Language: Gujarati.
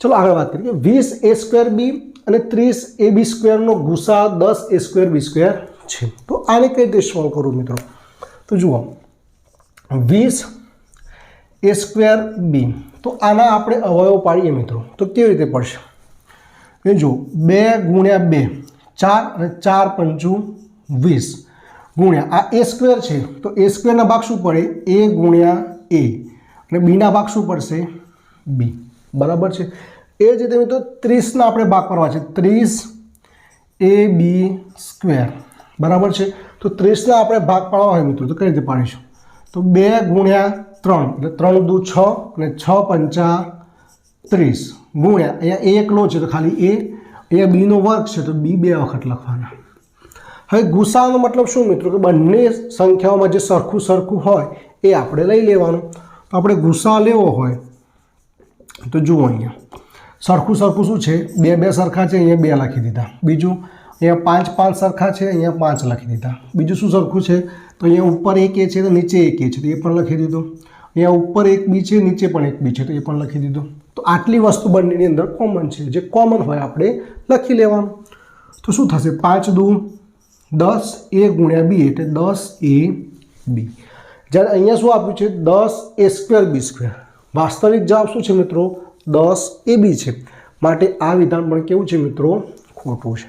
ચલો આગળ વાત કરીએ 20a² અને 30ab² નો ગુસા 10a²b² છે. તો આને કઈ રીતે સોલ્વ કરું મિત્રો? તો જુઓ 20a²b, તો આના આપણે અવયવ પાડીએ મિત્રો તો કેવી રીતે પડશે? એ જો 2 ગુણ્યા 2 4 અને 4 પંચું 20 ગુણ્યા આ a² છે તો a² ના ભાગ શું પડે? a ગુણ્યા a અને b ના ભાગ શું પડશે? b. બરાબર છે. એ જ રીતે મિત્રો 30 ના આપણે ભાગ કરવા છે 30ab². બરાબર છે. તો 30 ના આપણે ભાગ પાડવા હોય મિત્રો તો કઈ રીતે પાડીશું? તો 2 ગુણ્યા 3 એટલે 3 દુ 6 અને 6 પંચા 30 ગુણ્યા અહીંયા a એકલો છે તો ખાલી a, અહીંયા b નો વર્ગ છે તો b 2 વખત લખવાના. હવે ગુસાઅનો મતલબ શું મિત્રો? કે બંને સંખ્યાઓમાં જે સરખું હોય એ આપણે લઈ લેવાનું. તો આપણે ગુસાઅ લેવો હોય તો જુઓ અહીંયા સરખું શું છે? 2 2 સરખા છે, અહીંયા 2 લખી દીધા. બીજું અહીંયા 5 5 સરખા છે, અહીંયા 5 લખી દીધા. બીજું શું સરખું છે? તો અહીંયા ઉપર 1 a છે તો નીચે 1 a છે તો એ પણ લખી દીધું. અહીંયા ઉપર 1 b છે, નીચે પણ 1 b છે તો એ પણ લખી દીધું. તો આટલી વસ્તુ બંનેની અંદર કોમન છે. જે કોમન હોય આપણે લખી લેવાનું. તો શું થશે? 5 દુ 10 a ગુણ્યા b એટલે 10ab. જ્યારે અહીંયા શું આપ્યું છે? 10a²b². વાસ્તવિક જવાબ શું છે મિત્રો? 10ab છે. માટે આ વિધાન પણ કેવું છે મિત્રો? ખોટું છે.